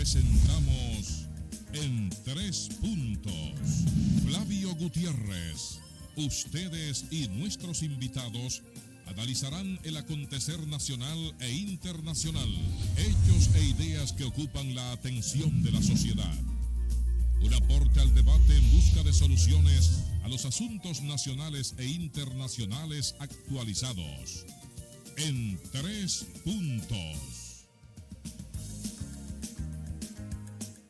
presentamos En Tres Puntos. Flavio Gutiérrez, ustedes y nuestros invitados analizarán el acontecer nacional e internacional, hechos e ideas que ocupan la atención de la sociedad. Un aporte al debate en busca de soluciones a los asuntos nacionales e internacionales actualizados. En Tres Puntos.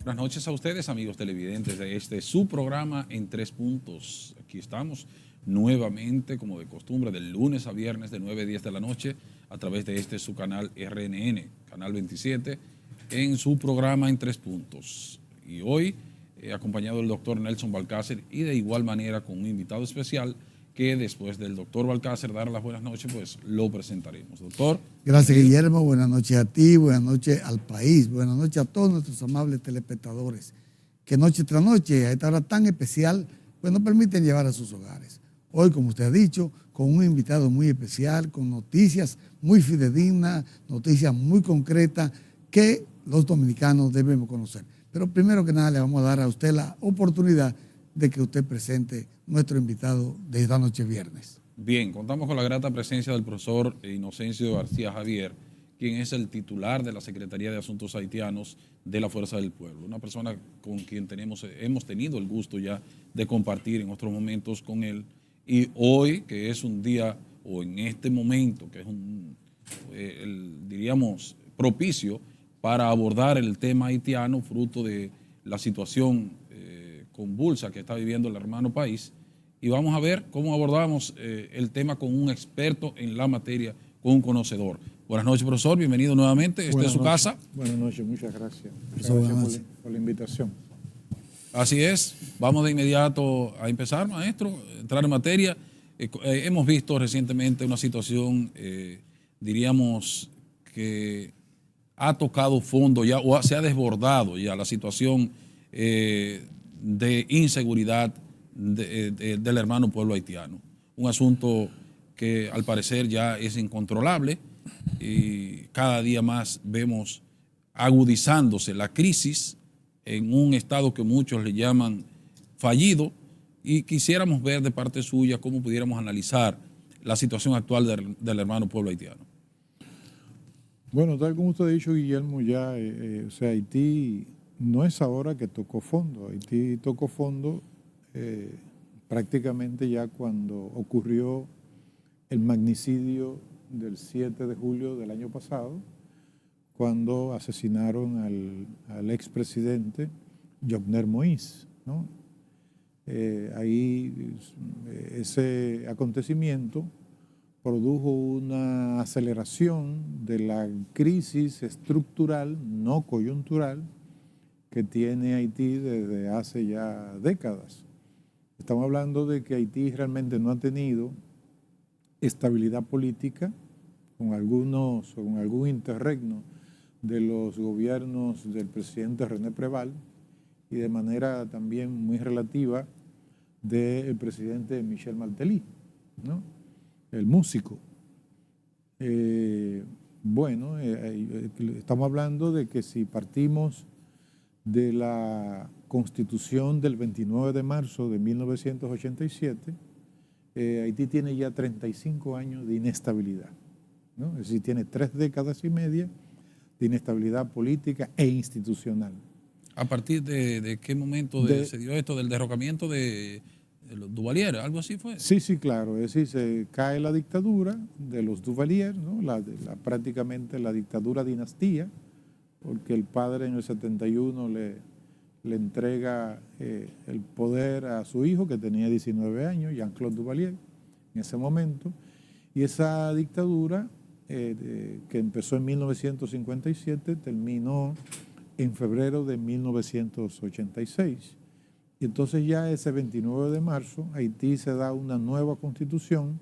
Buenas noches a ustedes, amigos televidentes de su programa En Tres Puntos. Aquí estamos nuevamente, como de costumbre, de lunes a viernes de 9 a 10 de la noche, a través de su canal RNN, canal 27, en su programa En Tres Puntos. Y hoy, acompañado del doctor Nelson Balcácer, y de igual manera con un invitado especial que después del doctor Balcácer dar las buenas noches, pues lo presentaremos. Doctor. Gracias, Guillermo. Buenas noches a ti, buenas noches al país, buenas noches a todos nuestros amables telespectadores, que noche tras noche, a esta hora tan especial, pues nos permiten llevar a sus hogares. Hoy, como usted ha dicho, con un invitado muy especial, con noticias muy fidedignas, noticias muy concretas que los dominicanos debemos conocer. Pero primero que nada le vamos a dar a usted la oportunidad de que usted presente nuestro invitado de esta noche viernes. Bien, contamos con la grata presencia del profesor Inocencio García Javier, quien es el titular de la Secretaría de Asuntos Haitianos de la Fuerza del Pueblo. Una persona con quien hemos tenido el gusto ya de compartir en otros momentos con él. Y hoy, que es un día, o en este momento, que es diríamos, propicio para abordar el tema haitiano, fruto de la situación convulsa que está viviendo el hermano país, y vamos a ver cómo abordamos el tema con un experto en la materia, con un conocedor. Buenas noches, profesor, bienvenido nuevamente, esta es su casa. Buenas noches, muchas gracias. Muchas gracias por la invitación. Así es, vamos de inmediato a empezar, maestro, entrar en materia. Hemos visto recientemente una situación, diríamos, que ha tocado fondo ya, o se ha desbordado ya la situación de inseguridad del hermano pueblo haitiano. Un asunto que al parecer ya es incontrolable y cada día más vemos agudizándose la crisis en un estado que muchos le llaman fallido, y quisiéramos ver de parte suya cómo pudiéramos analizar la situación actual del hermano pueblo haitiano. Bueno, tal como usted ha dicho, Guillermo, ya, Haití no es ahora que tocó fondo. Haití tocó fondo prácticamente ya cuando ocurrió el magnicidio del 7 de julio del año pasado, cuando asesinaron al expresidente Jovenel Moïse, ¿no? Ese acontecimiento produjo una aceleración de la crisis estructural, no coyuntural, que tiene Haití desde hace ya décadas. Estamos hablando de que Haití realmente no ha tenido estabilidad política con algún interregno de los gobiernos del presidente René Preval y de manera también muy relativa del presidente Michel Martelly, ¿no? El músico. Estamos hablando de que si partimos de la Constitución del 29 de marzo de 1987, Haití tiene ya 35 años de inestabilidad, ¿no? Es decir, tiene 3 décadas y media de inestabilidad política e institucional. ¿A partir de qué momento se dio esto, del derrocamiento de los Duvalier? ¿Algo así fue? Sí, claro. Es decir, se cae la dictadura de los Duvalier, ¿no? Prácticamente la dictadura dinastía, porque el padre en el 71 le entrega el poder a su hijo, que tenía 19 años, Jean-Claude Duvalier, en ese momento. Y esa dictadura, que empezó en 1957, terminó en febrero de 1986. Y entonces ya ese 29 de marzo, Haití se da una nueva constitución,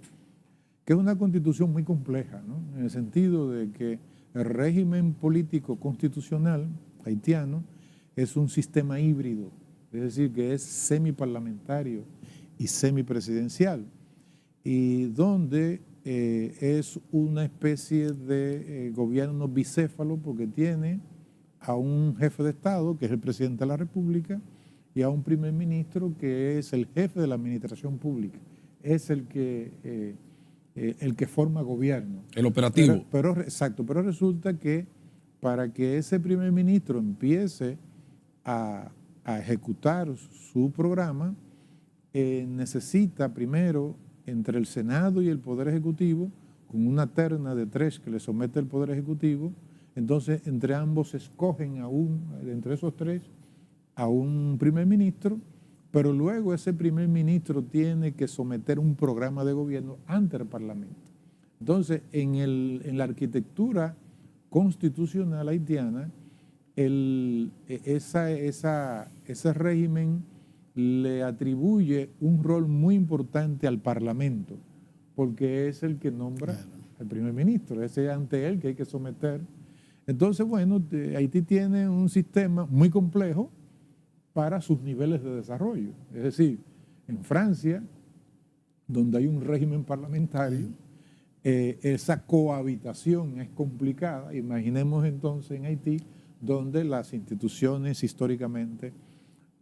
que es una constitución muy compleja, ¿no? En el sentido de que el régimen político constitucional haitiano es un sistema híbrido, es decir, que es semiparlamentario y semipresidencial, y donde es una especie de gobierno bicéfalo, porque tiene a un jefe de Estado, que es el presidente de la República, y a un primer ministro, que es el jefe de la administración pública. Es el que forma gobierno. El operativo. Exacto, pero resulta que para que ese primer ministro empiece a ejecutar su programa, necesita primero, entre el Senado y el Poder Ejecutivo, con una terna de 3 que le somete el Poder Ejecutivo, entonces entre ambos escogen entre esos 3, a un primer ministro, pero luego ese primer ministro tiene que someter un programa de gobierno ante el Parlamento. Entonces, en la arquitectura constitucional haitiana, ese régimen le atribuye un rol muy importante al Parlamento, porque es el que nombra al primer ministro, ese es ante él que hay que someter. Entonces, bueno, Haití tiene un sistema muy complejo para sus niveles de desarrollo. Es decir, en Francia, donde hay un régimen parlamentario, esa cohabitación es complicada. Imaginemos entonces en Haití, donde las instituciones históricamente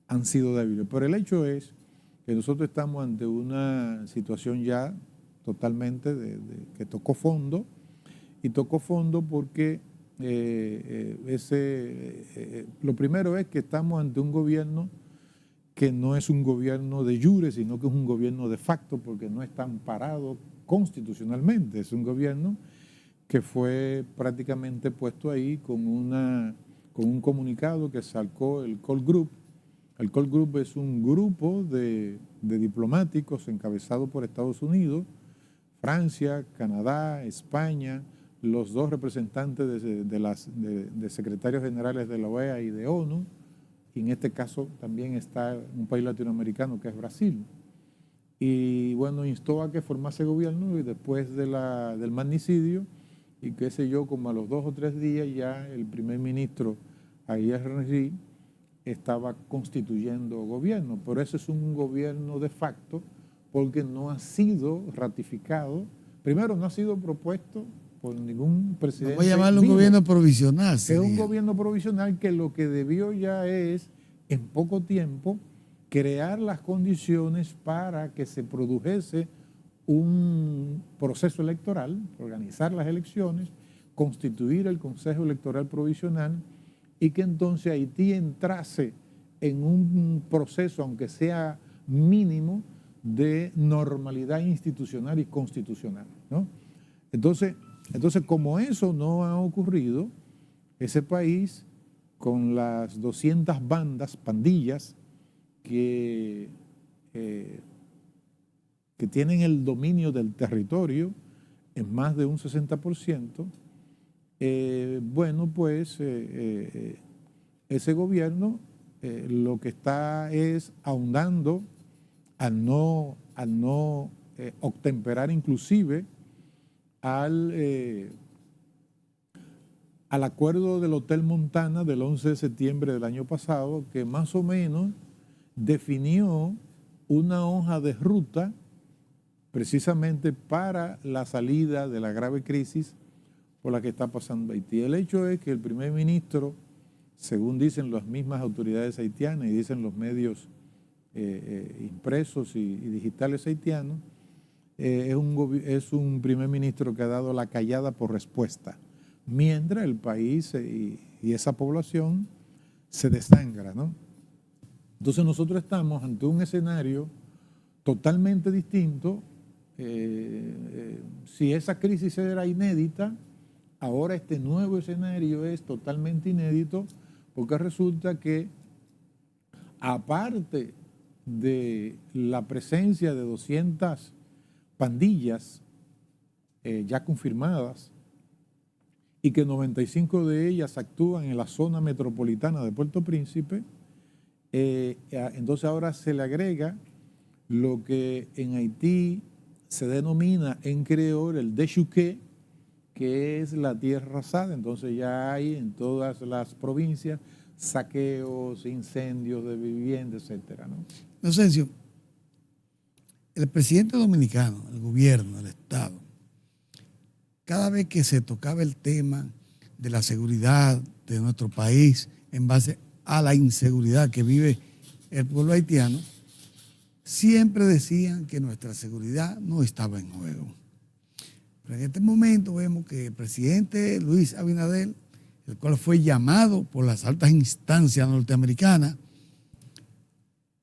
han sido débiles. Pero el hecho es que nosotros estamos ante una situación ya totalmente que tocó fondo, y tocó fondo porque lo primero es que estamos ante un gobierno que no es un gobierno de jure, sino que es un gobierno de facto, porque no está amparado constitucionalmente. Es un gobierno que fue prácticamente puesto ahí con un comunicado que sacó el Call Group. El Call Group es un grupo de diplomáticos encabezado por Estados Unidos, Francia, Canadá, España, los 2 representantes de secretarios generales de la OEA y de ONU, y en este caso también está un país latinoamericano que es Brasil. Y bueno, instó a que formase gobierno, y después del magnicidio, y qué sé yo, como a los 2 o 3 días ya el primer ministro Ariel Henry estaba constituyendo gobierno, pero ese es un gobierno de facto porque no ha sido ratificado, primero no ha sido propuesto por ningún presidente. Voy a llamarlo un gobierno provisional. Es un gobierno provisional que lo que debió ya es, en poco tiempo, crear las condiciones para que se produjese un proceso electoral, organizar las elecciones, constituir el Consejo Electoral Provisional, y que entonces Haití entrase en un proceso, aunque sea mínimo, de normalidad institucional y constitucional, ¿no? Entonces, como eso no ha ocurrido, ese país, con las 200 pandillas que tienen el dominio del territorio en más de un 60%, bueno, pues ese gobierno lo que está es ahondando al no obtemperar inclusive al acuerdo del Hotel Montana del 11 de septiembre del año pasado, que más o menos definió una hoja de ruta precisamente para la salida de la grave crisis por la que está pasando Haití. El hecho es que el primer ministro, según dicen las mismas autoridades haitianas y dicen los medios impresos y digitales haitianos, es un primer ministro que ha dado la callada por respuesta, mientras el país y esa población se desangra, ¿no? Entonces nosotros estamos ante un escenario totalmente distinto. Si esa crisis era inédita, ahora este nuevo escenario es totalmente inédito, porque resulta que, aparte de la presencia de 200 pandillas ya confirmadas, y que 95 de ellas actúan en la zona metropolitana de Puerto Príncipe, entonces ahora se le agrega lo que en Haití se denomina en creol el déchuqué, que es la tierra arrasada. Entonces ya hay en todas las provincias saqueos, incendios de viviendas, etcétera, ¿no? Inocencio, el presidente dominicano, el gobierno, el Estado, cada vez que se tocaba el tema de la seguridad, de nuestro país en base a la inseguridad que vive el pueblo haitiano, siempre decían que nuestra seguridad no estaba en juego. Pero en este momento vemos que el presidente Luis Abinader, el cual fue llamado por las altas instancias norteamericanas,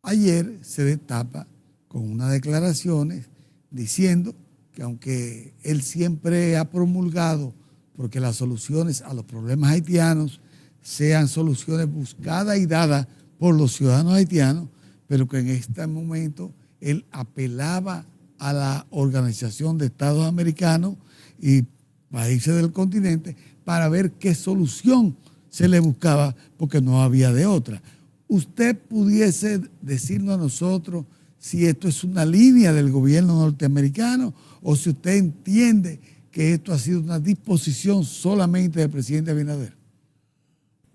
ayer se destapa con unas declaraciones diciendo que aunque él siempre ha promulgado porque las soluciones a los problemas haitianos sean soluciones buscadas y dadas por los ciudadanos haitianos, pero que en este momento él apelaba a la Organización de Estados Americanos y países del continente para ver qué solución se le buscaba, porque no había de otra. ¿Usted pudiese decirnos a nosotros si esto es una línea del gobierno norteamericano o si usted entiende que esto ha sido una disposición solamente del presidente Abinader?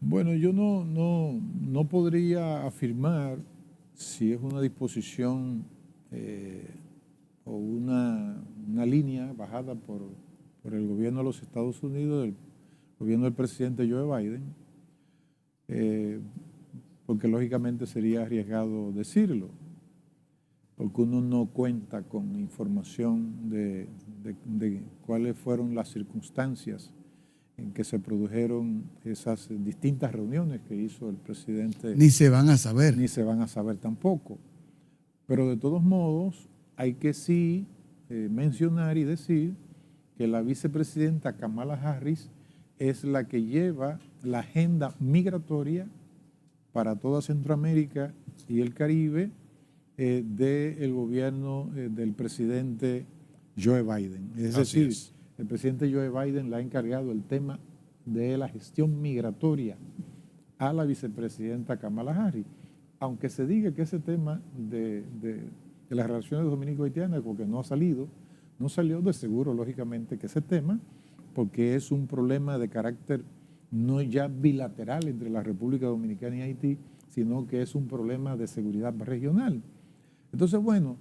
Bueno, yo no podría afirmar si es una disposición o una línea bajada por el gobierno de los Estados Unidos, el gobierno del presidente Joe Biden, porque lógicamente sería arriesgado decirlo, porque uno no cuenta con información de cuáles fueron las circunstancias en que se produjeron esas distintas reuniones que hizo el presidente. Ni se van a saber. Ni se van a saber tampoco. Pero de todos modos, hay que sí mencionar y decir que la vicepresidenta Kamala Harris es la que lleva la agenda migratoria para toda Centroamérica y el Caribe del gobierno del presidente Joe Biden. Es decir, el presidente Joe Biden le ha encargado el tema de la gestión migratoria a la vicepresidenta Kamala Harris. Aunque se diga que ese tema de las relaciones dominico-haitianas, porque no salió de seguro, lógicamente, que ese tema, porque es un problema de carácter no ya bilateral entre la República Dominicana y Haití, sino que es un problema de seguridad regional. Entonces, bueno,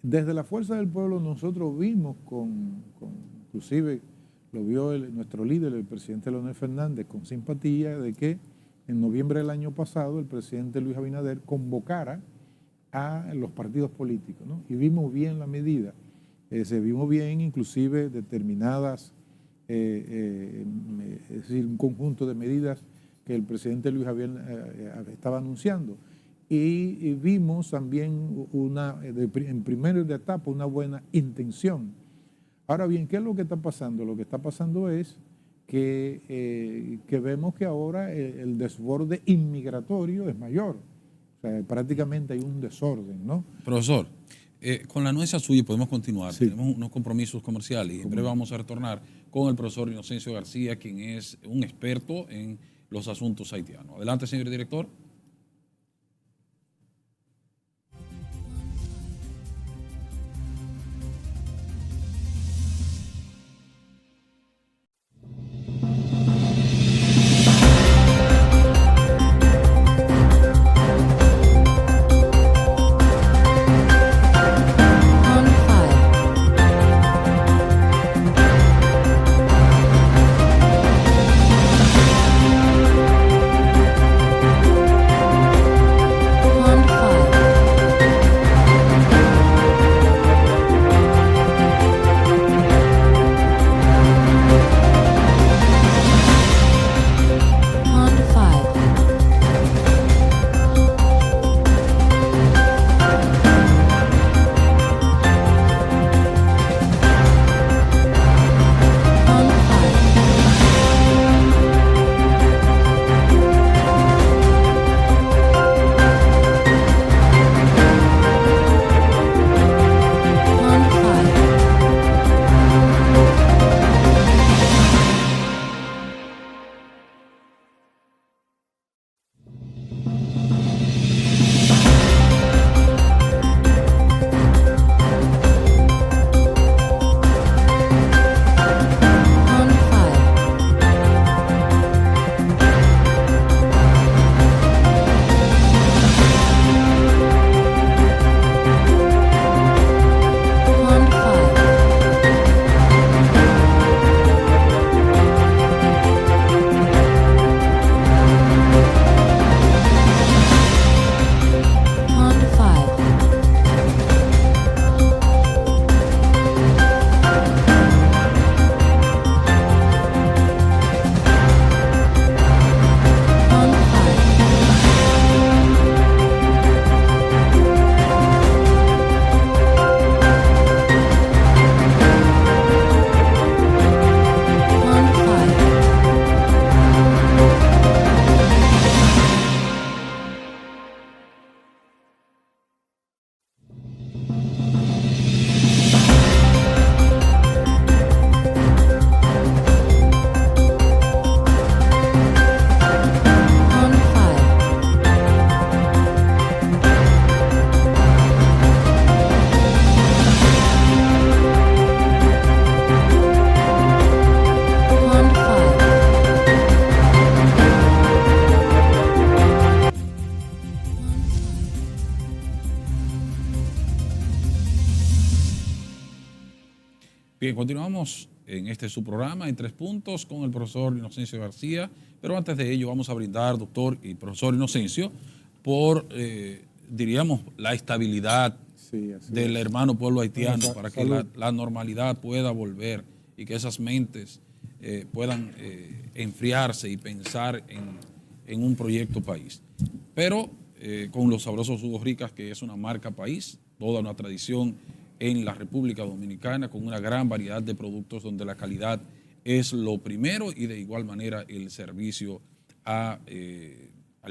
desde la Fuerza del Pueblo nosotros vimos inclusive lo vio nuestro líder, el presidente Leonel Fernández, con simpatía de que en noviembre del año pasado el presidente Luis Abinader convocara a los partidos políticos, ¿no? Y vimos bien la medida, se vimos bien inclusive determinadas, es decir, un conjunto de medidas que el presidente Luis Abinader estaba anunciando. Y vimos también en primera etapa una buena intención. Ahora bien, ¿qué es lo que está pasando? Lo que está pasando es que vemos que ahora el desborde inmigratorio es mayor. O sea, prácticamente hay un desorden, ¿no? Profesor, con la anuencia suya podemos continuar. Sí. Tenemos unos compromisos comerciales y en breve vamos a retornar con el profesor Inocencio García, quien es un experto en los asuntos haitianos. Adelante, señor director. Bien, continuamos en este su programa en 3 puntos con el profesor Inocencio García, pero antes de ello vamos a brindar, doctor y profesor Inocencio, por, diríamos, la estabilidad del hermano pueblo haitiano, Bueno, para que la normalidad pueda volver y que esas mentes puedan enfriarse y pensar en un proyecto país. Pero con los sabrosos jugos ricas, que es una marca país, toda una tradición en la República Dominicana, con una gran variedad de productos donde la calidad es lo primero y de igual manera el servicio al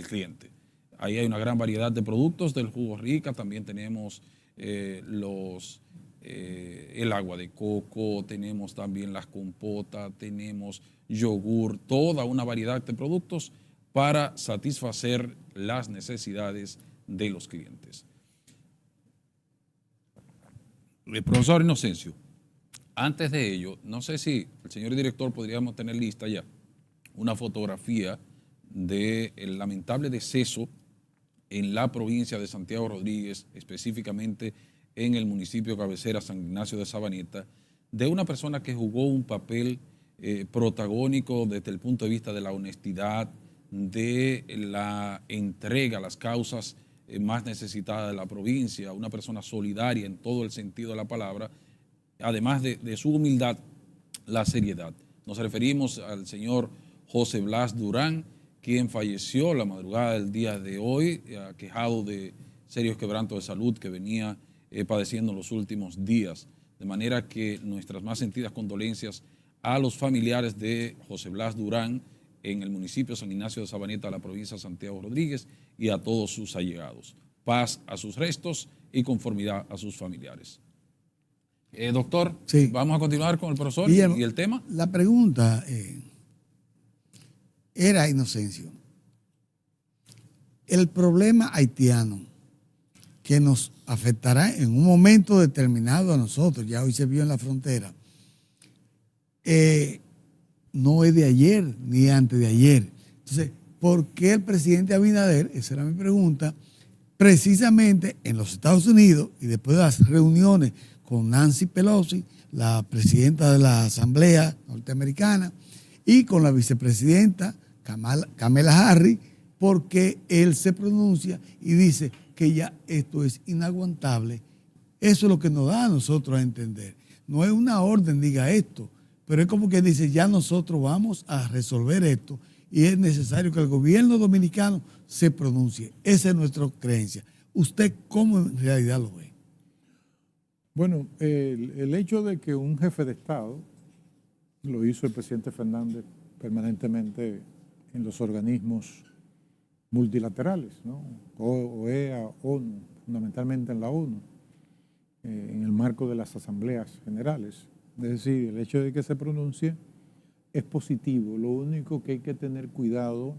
cliente. Ahí hay una gran variedad de productos del jugo rica, también tenemos el agua de coco, tenemos también las compotas, tenemos yogur, toda una variedad de productos para satisfacer las necesidades de los clientes. Profesor Inocencio, antes de ello, no sé si el señor director podríamos tener lista ya una fotografía del lamentable deceso en la provincia de Santiago Rodríguez, específicamente en el municipio cabecera San Ignacio de Sabaneta, de una persona que jugó un papel protagónico desde el punto de vista de la honestidad, de la entrega a las causas más necesitada de la provincia, una persona solidaria en todo el sentido de la palabra, además de su humildad, la seriedad. Nos referimos al señor José Blas Durán, quien falleció la madrugada del día de hoy, aquejado de serios quebrantos de salud que venía padeciendo en los últimos días. De manera que nuestras más sentidas condolencias a los familiares de José Blas Durán en el municipio de San Ignacio de Sabaneta, la provincia de Santiago Rodríguez, y a todos sus allegados. Paz a sus restos y conformidad a sus familiares. Doctor, sí. Vamos a continuar con el profesor y el tema. La pregunta era, Inocencio, el problema haitiano que nos afectará en un momento determinado a nosotros, ya hoy se vio en la frontera, no es de ayer ni antes de ayer. Entonces, ¿por qué el presidente Abinader, esa era mi pregunta, precisamente en los Estados Unidos y después de las reuniones con Nancy Pelosi, la presidenta de la Asamblea Norteamericana, y con la vicepresidenta Kamala Harris, porque él se pronuncia y dice que ya esto es inaguantable? Eso es lo que nos da a nosotros a entender. No es una orden, diga esto, pero es como que dice, ya nosotros vamos a resolver esto y es necesario que el gobierno dominicano se pronuncie. Esa es nuestra creencia. ¿Usted cómo en realidad lo ve? Bueno, el hecho de que un jefe de Estado, lo hizo el presidente Fernández permanentemente en los organismos multilaterales, ¿no? OEA, ONU, fundamentalmente en la ONU, en el marco de las asambleas generales. Es decir, el hecho de que se pronuncie es positivo. Lo único que hay que tener cuidado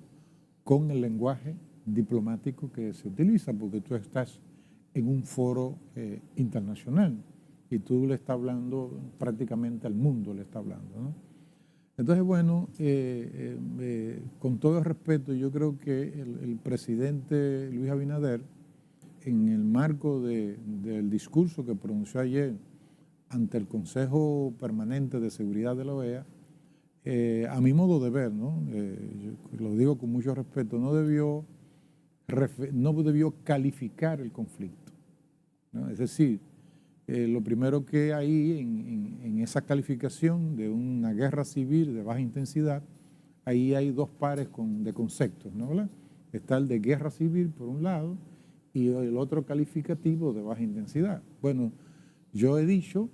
con el lenguaje diplomático que se utiliza, porque tú estás en un foro internacional y tú le estás hablando prácticamente al mundo, le estás hablando, ¿no? Entonces, bueno, con todo el respeto, yo creo que el presidente Luis Abinader, en el marco del discurso que pronunció ayer ante el Consejo Permanente de Seguridad de la OEA, a mi modo de ver, ¿no? Yo lo digo con mucho respeto, no debió calificar el conflicto, ¿no? Es decir, lo primero que hay en esa calificación de una guerra civil de baja intensidad, ahí hay dos pares de conceptos, ¿no? ¿Verdad? Está el de guerra civil por un lado y el otro calificativo de baja intensidad. Bueno, yo he dicho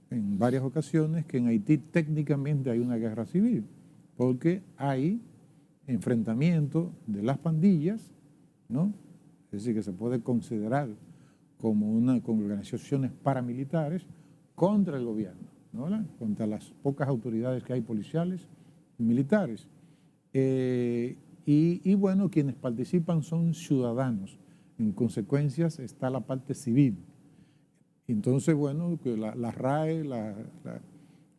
en varias ocasiones que en Haití técnicamente hay una guerra civil, porque hay enfrentamiento de las pandillas, ¿no? Es decir, que se puede considerar como organizaciones paramilitares contra el gobierno, ¿no? Contra las pocas autoridades que hay policiales y militares. Y bueno, quienes participan son ciudadanos. En consecuencias está la parte civil. Entonces, bueno, la RAE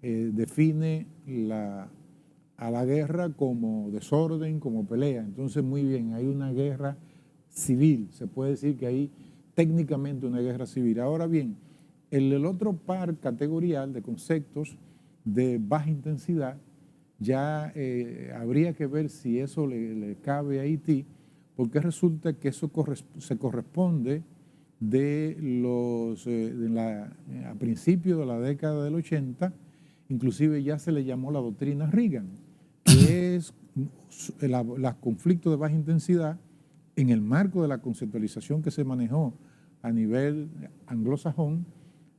define a la guerra como desorden, como pelea. Entonces, muy bien, hay una guerra civil. Se puede decir que hay técnicamente una guerra civil. Ahora bien, El otro par categorial de conceptos de baja intensidad, ya habría que ver si eso le cabe a Haití, porque resulta que eso se corresponde a principios de la década del 80, inclusive ya se le llamó la doctrina Reagan, que es los conflictos de baja intensidad en el marco de la conceptualización que se manejó a nivel anglosajón,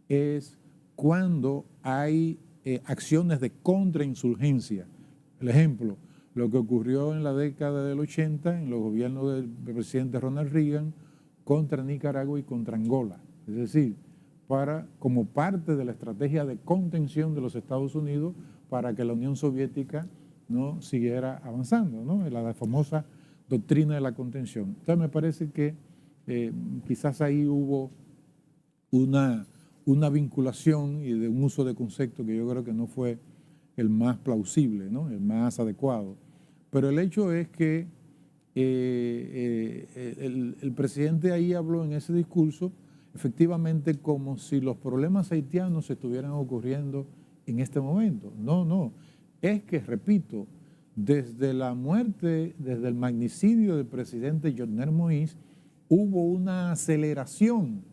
es cuando hay acciones de contrainsurgencia. El ejemplo, lo que ocurrió en la década del 80 en los gobiernos del presidente Ronald Reagan contra Nicaragua y contra Angola. Es decir, como parte de la estrategia de contención de los Estados Unidos para que la Unión Soviética no siguiera avanzando, ¿no? La famosa doctrina de la contención. Entonces me parece que quizás ahí hubo una vinculación y de un uso de concepto que yo creo que no fue el más plausible, ¿no? El más adecuado. Pero el hecho es que el presidente ahí habló en ese discurso efectivamente como si los problemas haitianos estuvieran ocurriendo en este momento. No. Es que, repito, desde la muerte, desde el magnicidio del presidente Jovenel Moïse, hubo una aceleración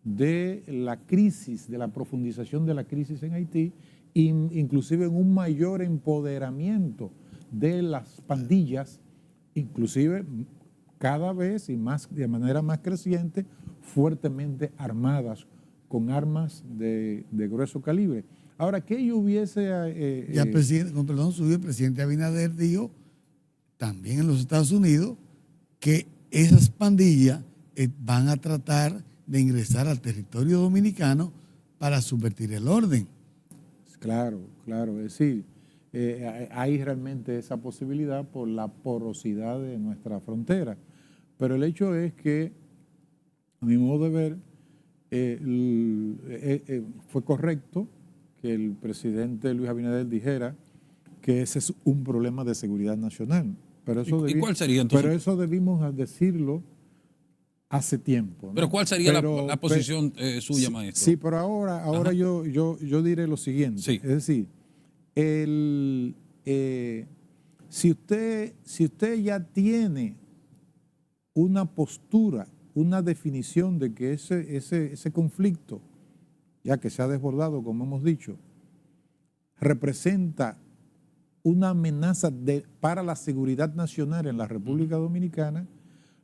de la crisis, de la profundización de la crisis en Haití, inclusive en un mayor empoderamiento de las pandillas, inclusive cada vez y más de manera más creciente, fuertemente armadas, con armas de grueso calibre. Ahora, ¿qué yo hubiese...? Ya el presidente, con perdón suyo, el presidente Abinader dijo, también en los Estados Unidos, que esas pandillas van a tratar de ingresar al territorio dominicano para subvertir el orden. Claro, es decir, hay realmente esa posibilidad por la porosidad de nuestra frontera. Pero el hecho es que, a mi modo de ver, fue correcto que el presidente Luis Abinader dijera que ese es un problema de seguridad nacional. Pero eso ¿Y cuál sería entonces? Pero eso debimos decirlo hace tiempo, ¿no? Pero ¿cuál sería la posición suya, maestro? Sí, pero ahora yo diré lo siguiente. Sí. Es decir, si usted ya tiene una postura, una definición de que ese conflicto, ya que se ha desbordado, como hemos dicho, representa una amenaza para la seguridad nacional en la República Dominicana,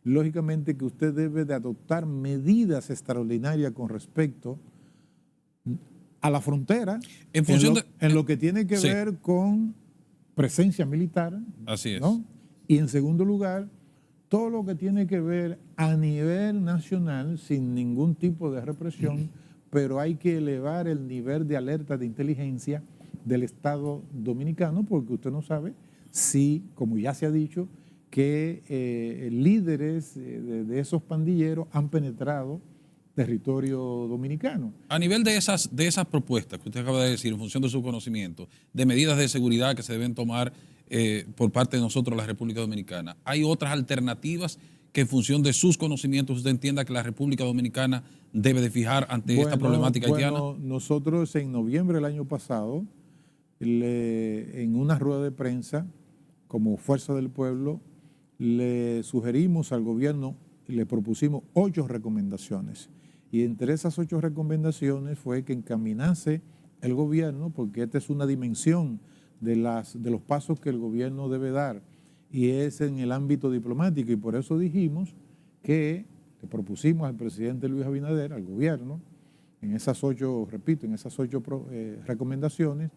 lógicamente que usted debe de adoptar medidas extraordinarias con respecto a la frontera, en lo que tiene que ver con presencia militar. Así es. ¿no? Y en segundo lugar, todo lo que tiene que ver a nivel nacional, sin ningún tipo de represión, pero hay que elevar el nivel de alerta de inteligencia del Estado dominicano, porque usted no sabe si, como ya se ha dicho, que líderes de esos pandilleros han penetrado territorio dominicano. A nivel de esas propuestas que usted acaba de decir, en función de su conocimiento, de medidas de seguridad que se deben tomar por parte de nosotros, la República Dominicana, ¿hay otras alternativas que en función de sus conocimientos usted entienda que la República Dominicana debe de fijar ante esta problemática haitiana? Bueno, nosotros en noviembre del año pasado, en una rueda de prensa, como Fuerza del Pueblo, le sugerimos al gobierno y le propusimos 8 recomendaciones. Y entre esas 8 recomendaciones fue que encaminase el gobierno, porque esta es una dimensión de los pasos que el gobierno debe dar, y es en el ámbito diplomático, y por eso dijimos que le propusimos al presidente Luis Abinader, al gobierno, en esas 8 recomendaciones,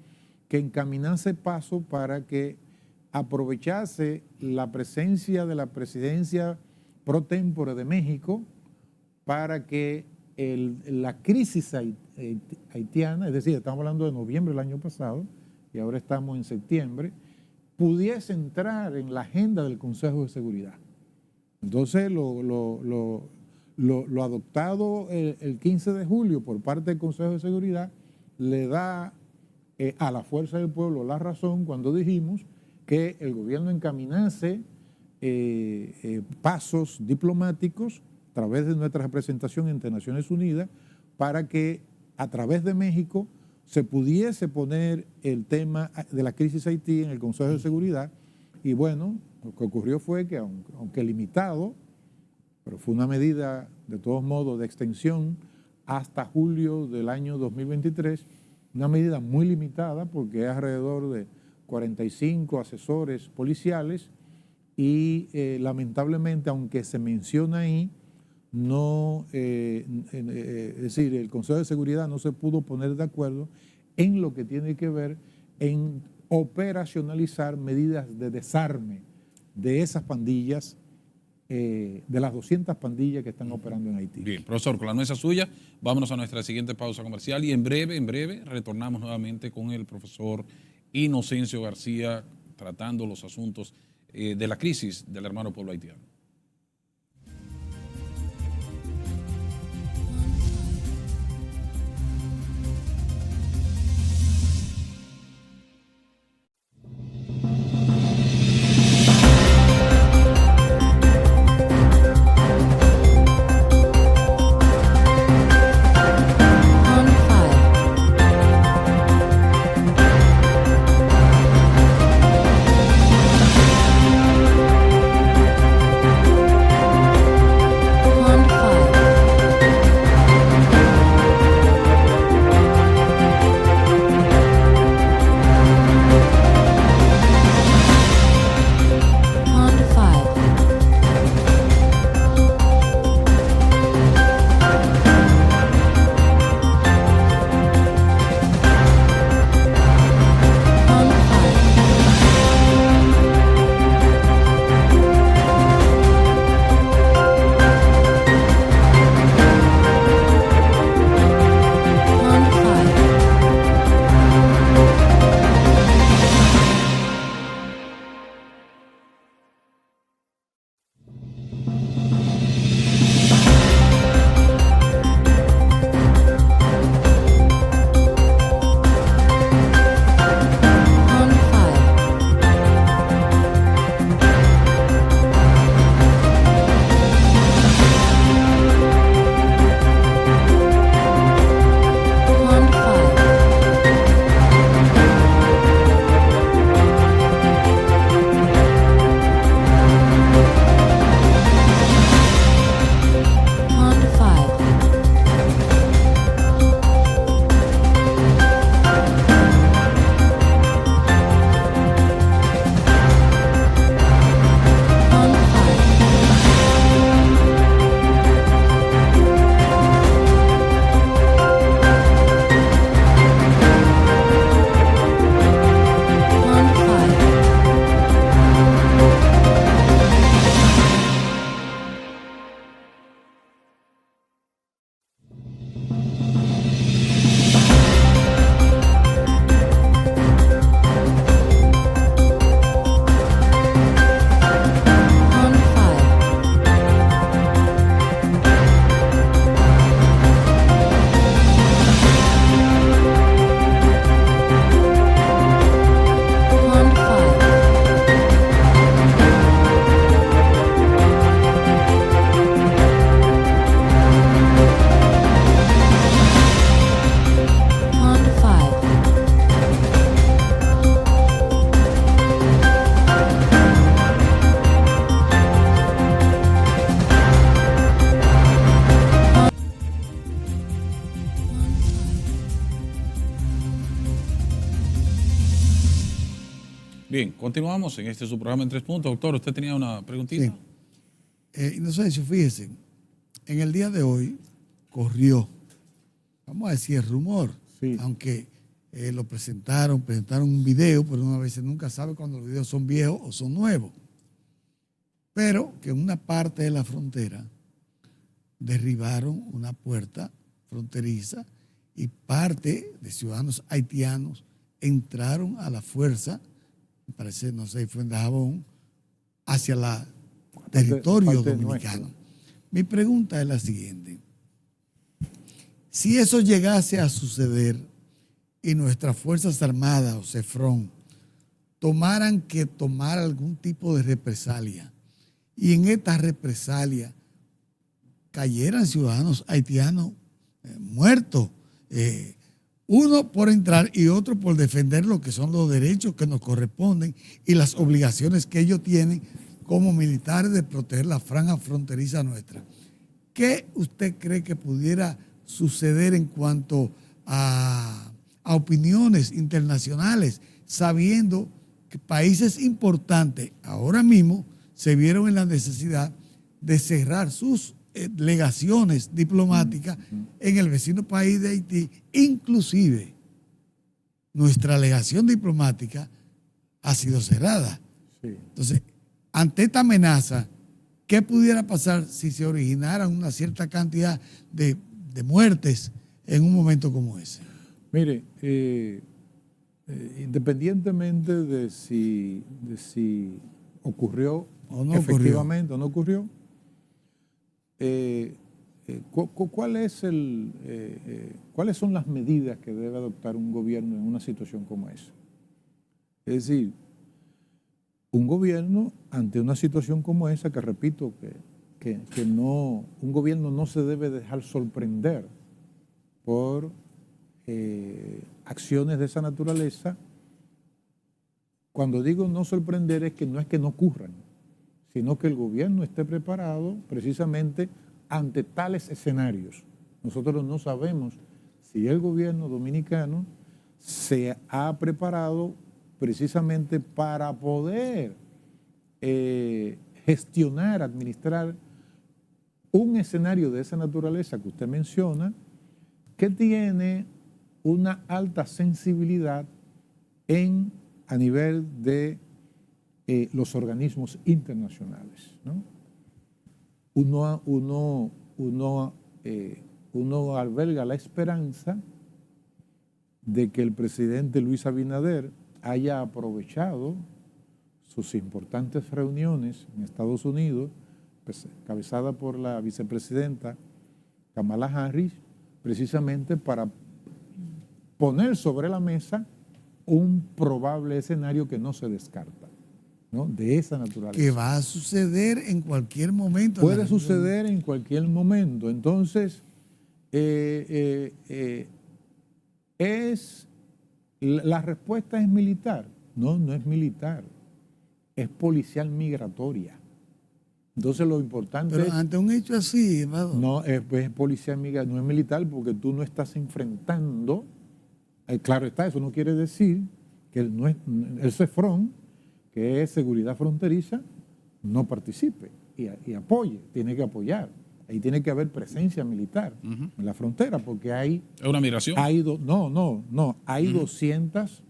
que encaminase paso para que aprovechase la presencia de la presidencia pro tempore de México para que la crisis haitiana, es decir, estamos hablando de noviembre del año pasado y ahora estamos en septiembre, pudiese entrar en la agenda del Consejo de Seguridad. Entonces, lo adoptado el 15 de julio por parte del Consejo de Seguridad le da a la Fuerza del Pueblo la razón cuando dijimos que el gobierno encaminase pasos diplomáticos a través de nuestra representación ante Naciones Unidas para que a través de México se pudiese poner el tema de la crisis Haití en el Consejo de Seguridad. Y bueno, lo que ocurrió fue que, aunque limitado, pero fue una medida de todos modos de extensión hasta julio del año 2023, una medida muy limitada porque es alrededor de 45 asesores policiales y lamentablemente, aunque se menciona ahí, no, es decir, el Consejo de Seguridad no se pudo poner de acuerdo en lo que tiene que ver en operacionalizar medidas de desarme de esas pandillas, de las 200 pandillas que están operando en Haití. Bien, profesor, con la nuestra suya, vámonos a nuestra siguiente pausa comercial y en breve retornamos nuevamente con el profesor Inocencio García tratando los asuntos de la crisis del hermano pueblo haitiano. Bien, continuamos en su programa en 3 puntos. Doctor, usted tenía una preguntita. Sí. Inocencio, fíjese, en el día de hoy corrió, vamos a decir, el rumor, sí, aunque lo presentaron un video, pero una vez nunca sabe cuando los videos son viejos o son nuevos. Pero que en una parte de la frontera derribaron una puerta fronteriza y parte de ciudadanos haitianos entraron a la fuerza, me parece, no sé, fue en Dajabón, hacia el territorio dominicano. Mi pregunta es la siguiente. Si eso llegase a suceder y nuestras Fuerzas Armadas o CEFRON tomaran que tomar algún tipo de represalia y en esta represalia cayeran ciudadanos haitianos muertos Uno por entrar y otro por defender lo que son los derechos que nos corresponden y las obligaciones que ellos tienen como militares de proteger la franja fronteriza nuestra. ¿Qué usted cree que pudiera suceder en cuanto a opiniones internacionales, sabiendo que países importantes ahora mismo se vieron en la necesidad de cerrar sus legaciones diplomáticas en el vecino país de Haití? Inclusive nuestra legación diplomática ha sido cerrada. Sí. Entonces, ante esta amenaza, ¿qué pudiera pasar si se originara una cierta cantidad de muertes en un momento como ese? Mire, independientemente de si ocurrió O no efectivamente o no ocurrió, ¿cuáles son las medidas que debe adoptar un gobierno en una situación como esa? Es decir, un gobierno ante una situación como esa, que repito, que no, un gobierno no se debe dejar sorprender por acciones de esa naturaleza. Cuando digo no sorprender es que no ocurran, sino que el gobierno esté preparado precisamente ante tales escenarios. Nosotros no sabemos si el gobierno dominicano se ha preparado precisamente para poder gestionar, administrar un escenario de esa naturaleza que usted menciona, que tiene una alta sensibilidad a nivel de los organismos internacionales, ¿no? Uno alberga la esperanza de que el presidente Luis Abinader haya aprovechado sus importantes reuniones en Estados Unidos, encabezada por la vicepresidenta Kamala Harris, precisamente para poner sobre la mesa un probable escenario que no se descarta, ¿no? De esa naturaleza. Que va a suceder en cualquier momento. Puede suceder en cualquier momento. Entonces, la respuesta es militar. No, no es militar. Es policial migratoria. Entonces lo importante Pero ante un hecho así, embajador. No, es policial migratoria, no es militar, porque tú no estás enfrentando. Claro está, eso no quiere decir que el CEFRON, que es seguridad fronteriza, no participe y apoye, tiene que apoyar. Ahí tiene que haber presencia militar en la frontera, porque hay... ¿Es una migración? Hay 200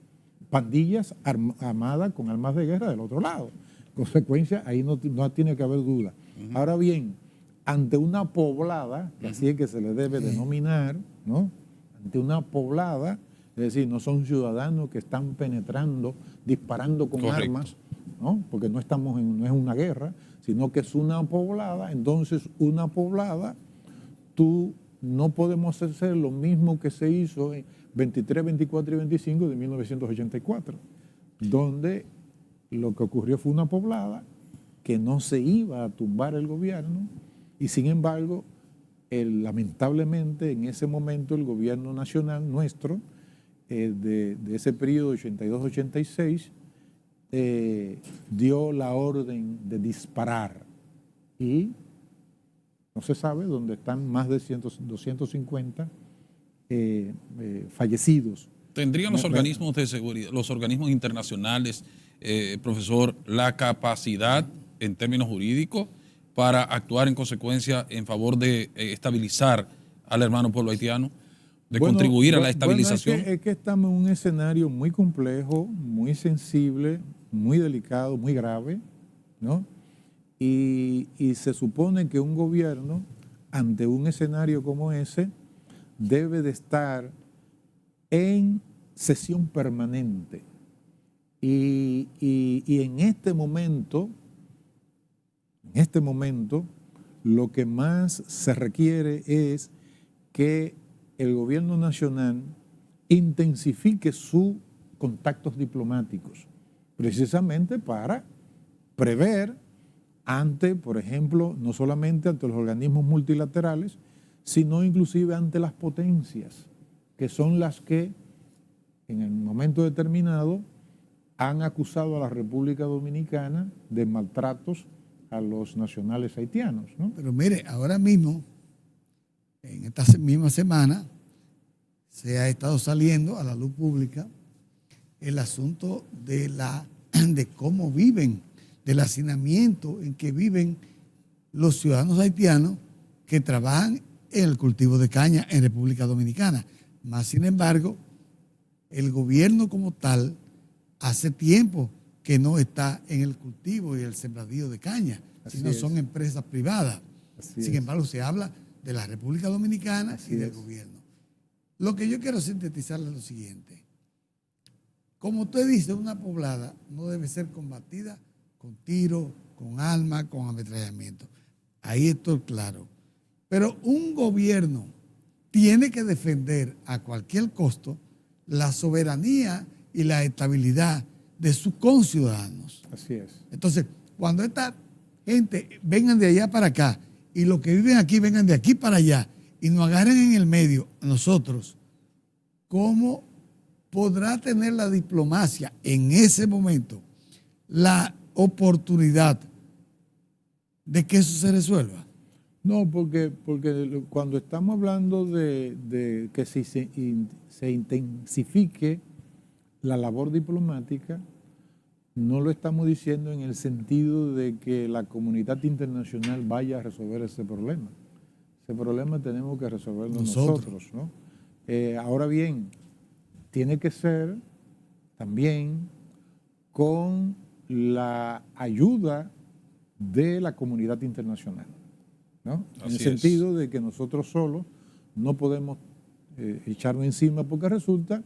pandillas armadas con armas de guerra del otro lado. Consecuencia, ahí no tiene que haber duda. Ahora bien, ante una poblada, que así es que se le debe denominar, ¿no? Ante una poblada, es decir, no son ciudadanos que están penetrando, disparando con Correcto. armas, ¿no? Porque no es una guerra, sino que es una poblada. Entonces, una poblada, tú no podemos hacer lo mismo que se hizo en 23, 24 y 25 de 1984, donde lo que ocurrió fue una poblada que no se iba a tumbar el gobierno y sin embargo, lamentablemente en ese momento el gobierno nacional nuestro, de ese periodo 82-86, dio la orden de disparar y no se sabe dónde están más de 250 fallecidos. ¿Tendrían los organismos de seguridad, los organismos internacionales, profesor, la capacidad en términos jurídicos para actuar en consecuencia en favor de estabilizar al hermano pueblo haitiano, de contribuir a la estabilización? Es que estamos en un escenario muy complejo, muy sensible, muy delicado, muy grave, ¿no? Y se supone que un gobierno, ante un escenario como ese, debe de estar en sesión permanente. Y en este momento, lo que más se requiere es que el gobierno nacional intensifique sus contactos diplomáticos, precisamente para prever ante, por ejemplo, no solamente ante los organismos multilaterales, sino inclusive ante las potencias que son las que en el momento determinado han acusado a la República Dominicana de maltratos a los nacionales haitianos, ¿no? Pero mire, ahora mismo, en esta misma semana, se ha estado saliendo a la luz pública el asunto de cómo viven, del hacinamiento en que viven los ciudadanos haitianos que trabajan en el cultivo de caña en República Dominicana. Más sin embargo, el gobierno como tal hace tiempo que no está en el cultivo y el sembradío de caña, sino son empresas privadas. Sin embargo, se habla de la República Dominicana y del gobierno. Lo que yo quiero sintetizar es lo siguiente. Como usted dice, una poblada no debe ser combatida con tiro, con armas, con ametrallamiento. Ahí estoy claro. Pero un gobierno tiene que defender a cualquier costo la soberanía y la estabilidad de sus conciudadanos. Así es. Entonces, cuando esta gente vengan de allá para acá y los que viven aquí vengan de aquí para allá y nos agarren en el medio a nosotros, ¿cómo podrá tener la diplomacia en ese momento la oportunidad de que eso se resuelva? No, porque cuando estamos hablando de que si se intensifique la labor diplomática, no lo estamos diciendo en el sentido de que la comunidad internacional vaya a resolver ese problema. Ese problema tenemos que resolverlo nosotros, ¿no? Ahora bien, tiene que ser también con la ayuda de la comunidad internacional, ¿no? En el sentido de que nosotros solos no podemos echarnos encima, porque resulta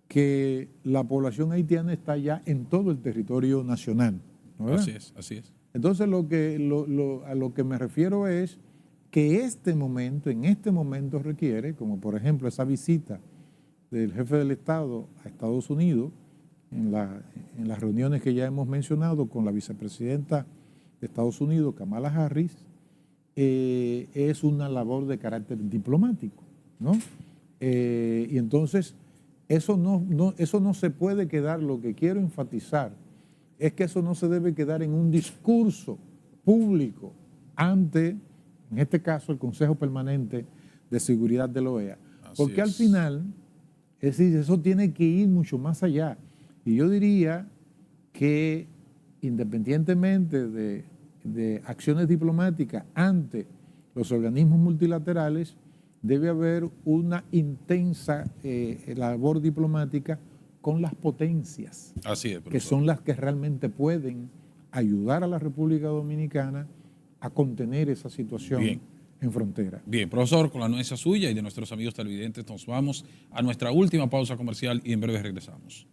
que la población haitiana está ya en todo el territorio nacional, ¿no? Así es. Entonces a lo que me refiero es que en este momento requiere, como por ejemplo esa visita del jefe del Estado a Estados Unidos, en las reuniones que ya hemos mencionado con la vicepresidenta de Estados Unidos, Kamala Harris, es una labor de carácter diplomático, ¿no? Y entonces eso no se puede quedar, lo que quiero enfatizar es que eso no se debe quedar en un discurso público ante, en este caso, el Consejo Permanente de Seguridad de la OEA. Porque al final, es decir, eso tiene que ir mucho más allá. Y yo diría que independientemente de acciones diplomáticas ante los organismos multilaterales, debe haber una intensa labor diplomática con las potencias, que son las que realmente pueden ayudar a la República Dominicana a contener esa situación en frontera. Bien, profesor, con la anuencia suya y de nuestros amigos televidentes, nos vamos a nuestra última pausa comercial y en breve regresamos.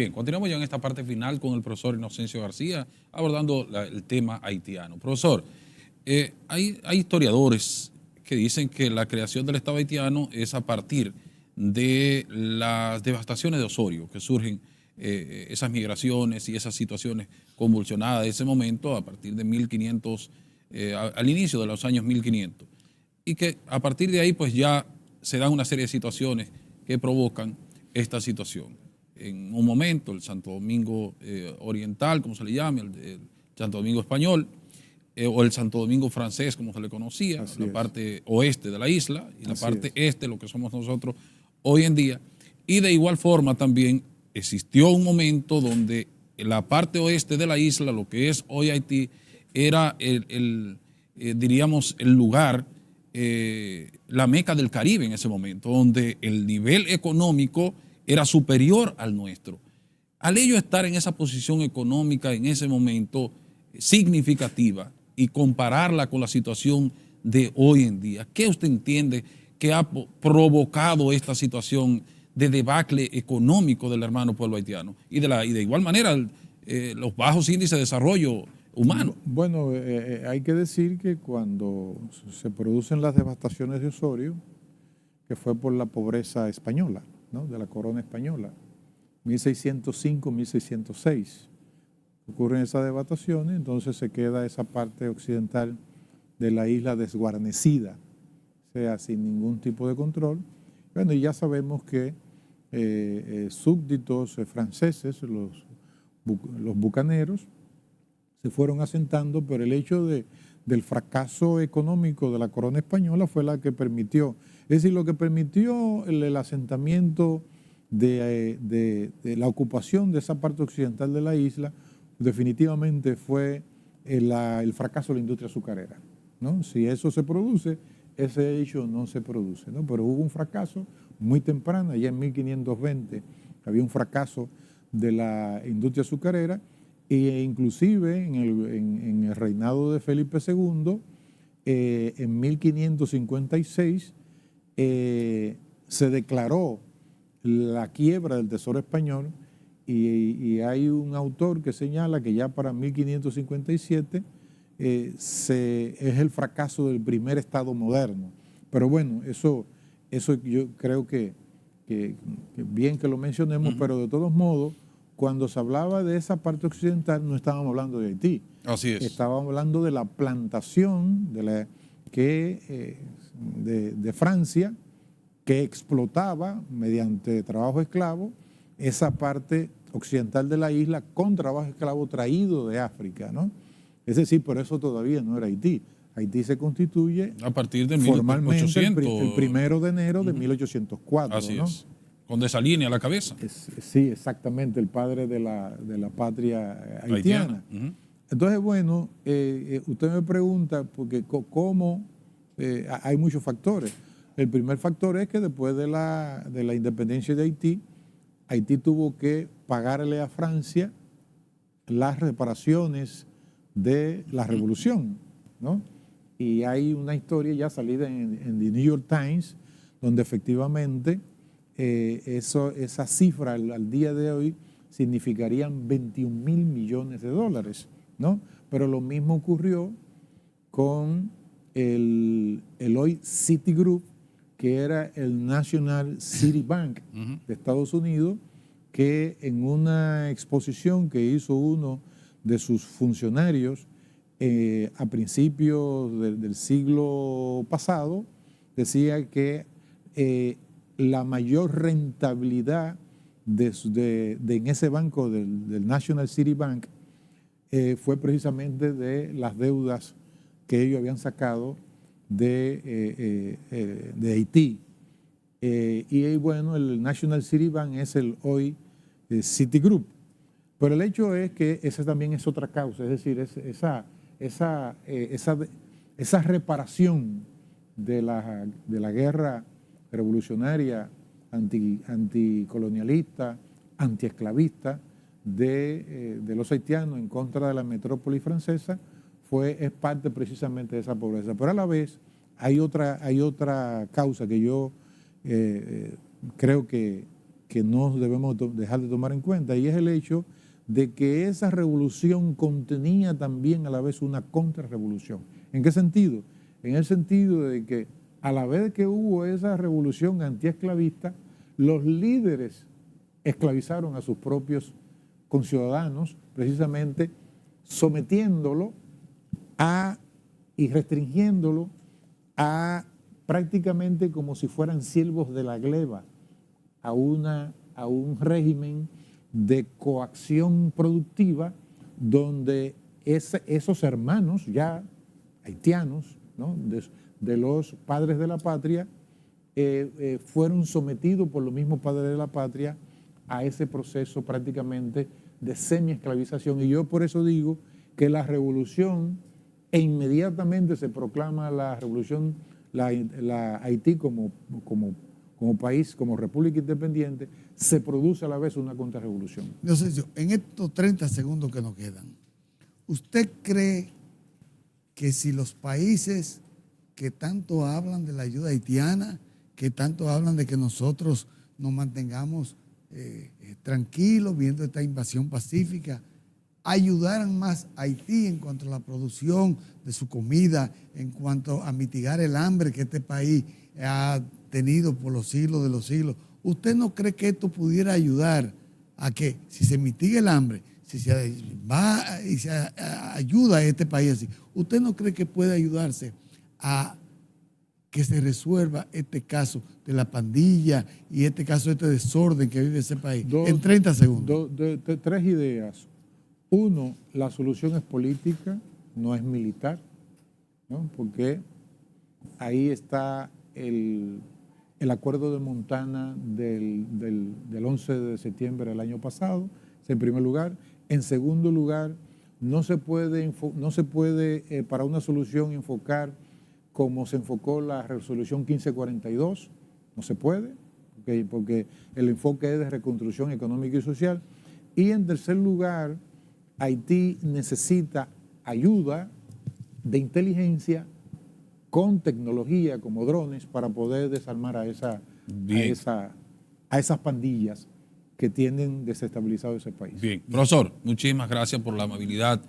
Bien, continuamos ya en esta parte final con el profesor Inocencio García, abordando el tema haitiano. Profesor, hay historiadores que dicen que la creación del Estado haitiano es a partir de las devastaciones de Osorio, que surgen esas migraciones y esas situaciones convulsionadas de ese momento a partir de 1500, al inicio de los años 1500. Y que a partir de ahí pues ya se dan una serie de situaciones que provocan esta situación. En un momento el Santo Domingo Oriental, como se le llama, el Santo Domingo Español, o el Santo Domingo Francés, como se le conocía, la parte oeste de la isla y la parte este, lo que somos nosotros hoy en día. Y de igual forma también existió un momento donde la parte oeste de la isla, lo que es hoy Haití, era diríamos, el lugar, la meca del Caribe en ese momento, donde el nivel económico era superior al nuestro. Al ello estar en esa posición económica en ese momento significativa y compararla con la situación de hoy en día, ¿qué usted entiende que ha provocado esta situación de debacle económico del hermano pueblo haitiano? Y de igual manera los bajos índices de desarrollo humano. Bueno, hay que decir que cuando se producen las devastaciones de Osorio, que fue por la pobreza española, ¿no?, de la corona española, 1605, 1606, ocurren esas devastaciones, entonces se queda esa parte occidental de la isla desguarnecida, o sea, sin ningún tipo de control. Bueno, y ya sabemos que súbditos franceses, los bucaneros, se fueron asentando, pero el hecho del fracaso económico de la corona española fue la que permitió, es decir, lo que permitió el asentamiento de la ocupación de esa parte occidental de la isla, definitivamente fue el fracaso de la industria azucarera, ¿no? Si eso se produce, ese hecho no se produce, ¿no? Pero hubo un fracaso muy temprano, ya en 1520 había un fracaso de la industria azucarera, e inclusive en el reinado de Felipe II, en 1556, se declaró la quiebra del Tesoro Español, y hay un autor que señala que ya para 1557 es el fracaso del primer Estado moderno. Pero bueno, eso yo creo que bien que lo mencionemos, pero de todos modos, cuando se hablaba de esa parte occidental no estábamos hablando de Haití. Así es. Estábamos hablando de la plantación de Francia, que explotaba mediante trabajo esclavo esa parte occidental de la isla con trabajo esclavo traído de África, ¿no? Es decir, por eso todavía no era Haití. Haití se constituye a partir de formalmente 1800. el 1 de enero de 1804. Así ¿no? es. Con Dessalines a la cabeza. Sí, exactamente, el padre de la patria haitiana. Entonces, bueno, usted me pregunta, porque cómo hay muchos factores. El primer factor es que después de la independencia de Haití, Haití tuvo que pagarle a Francia las reparaciones de la revolución, ¿no? Y hay una historia ya salida en The New York Times, donde efectivamente esa cifra al día de hoy significarían 21.000 millones de dólares, ¿no? Pero lo mismo ocurrió con el hoy Citigroup, que era el National City Bank de Estados Unidos, que en una exposición que hizo uno de sus funcionarios a principios del siglo pasado, decía que la mayor rentabilidad en ese banco del National City Bank fue precisamente de las deudas que ellos habían sacado de Haití. Y bueno, el National City Bank es el hoy Citigroup. Pero el hecho es que esa también es otra causa, es decir, esa reparación de la guerra revolucionaria, anticolonialista, antiesclavista de los haitianos en contra de la metrópoli francesa, es parte precisamente de esa pobreza. Pero a la vez hay otra causa que yo creo que que no debemos dejar de tomar en cuenta, y es el hecho de que esa revolución contenía también a la vez una contrarrevolución. ¿En qué sentido? En el sentido de que a la vez que hubo esa revolución antiesclavista, los líderes esclavizaron a sus propios conciudadanos, precisamente sometiéndolo y restringiéndolo a prácticamente como si fueran siervos de la gleba, a un régimen de coacción productiva donde esos hermanos ya haitianos, ¿no?, de los padres de la patria, fueron sometidos por los mismos padres de la patria a ese proceso prácticamente de semi-esclavización. Y yo por eso digo que la revolución, e inmediatamente se proclama la revolución, la Haití como país, como república independiente, se produce a la vez una contrarrevolución. No sé, en estos 30 segundos que nos quedan, ¿usted cree que si los países que tanto hablan de la ayuda haitiana, que tanto hablan de que nosotros nos mantengamos tranquilos viendo esta invasión pacífica, ayudaran más a Haití en cuanto a la producción de su comida, en cuanto a mitigar el hambre que este país ha tenido por los siglos de los siglos? ¿Usted no cree que esto pudiera ayudar a que, si se mitiga el hambre, si se va y se ayuda a este país así, ¿usted no cree que puede ayudarse a que se resuelva este caso de la pandilla y este caso de este desorden que vive ese país? En 30 segundos. Tres ideas. Uno, la solución es política, no es militar, ¿no? Porque ahí está el acuerdo de Montana del 11 de septiembre del año pasado, en primer lugar. En segundo lugar, no se puede para una solución enfocar como se enfocó la resolución 1542, no se puede, porque el enfoque es de reconstrucción económica y social. Y en tercer lugar, Haití necesita ayuda de inteligencia con tecnología como drones para poder desarmar a esas pandillas que tienen desestabilizado ese país. Bien, profesor, muchísimas gracias por la amabilidad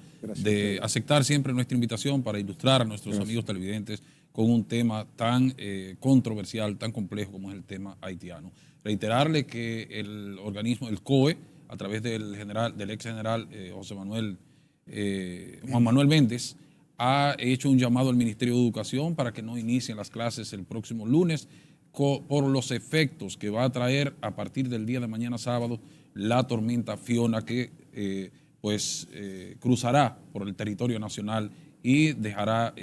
de aceptar siempre nuestra invitación para ilustrar a nuestros amigos televidentes con un tema tan controversial, tan complejo como es el tema haitiano. Reiterarle que el organismo, el COE, a través del ex general Juan Manuel Méndez, ha hecho un llamado al Ministerio de Educación para que no inicien las clases el próximo lunes por los efectos que va a traer a partir del día de mañana sábado la tormenta Fiona, que cruzará por el territorio nacional y dejará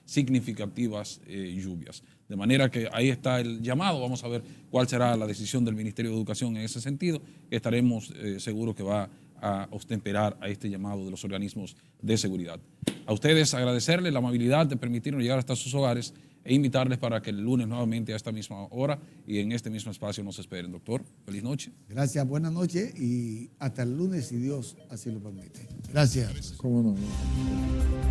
significativas lluvias. De manera que ahí está el llamado. Vamos a ver cuál será la decisión del Ministerio de Educación en ese sentido. Estaremos seguros que va a obtemperar a este llamado de los organismos de seguridad. A ustedes agradecerles la amabilidad de permitirnos llegar hasta sus hogares e invitarles para que el lunes nuevamente a esta misma hora y en este mismo espacio nos esperen. Doctor, feliz noche. Gracias, buenas noches y hasta el lunes si Dios así lo permite. Gracias. ¿Cómo no?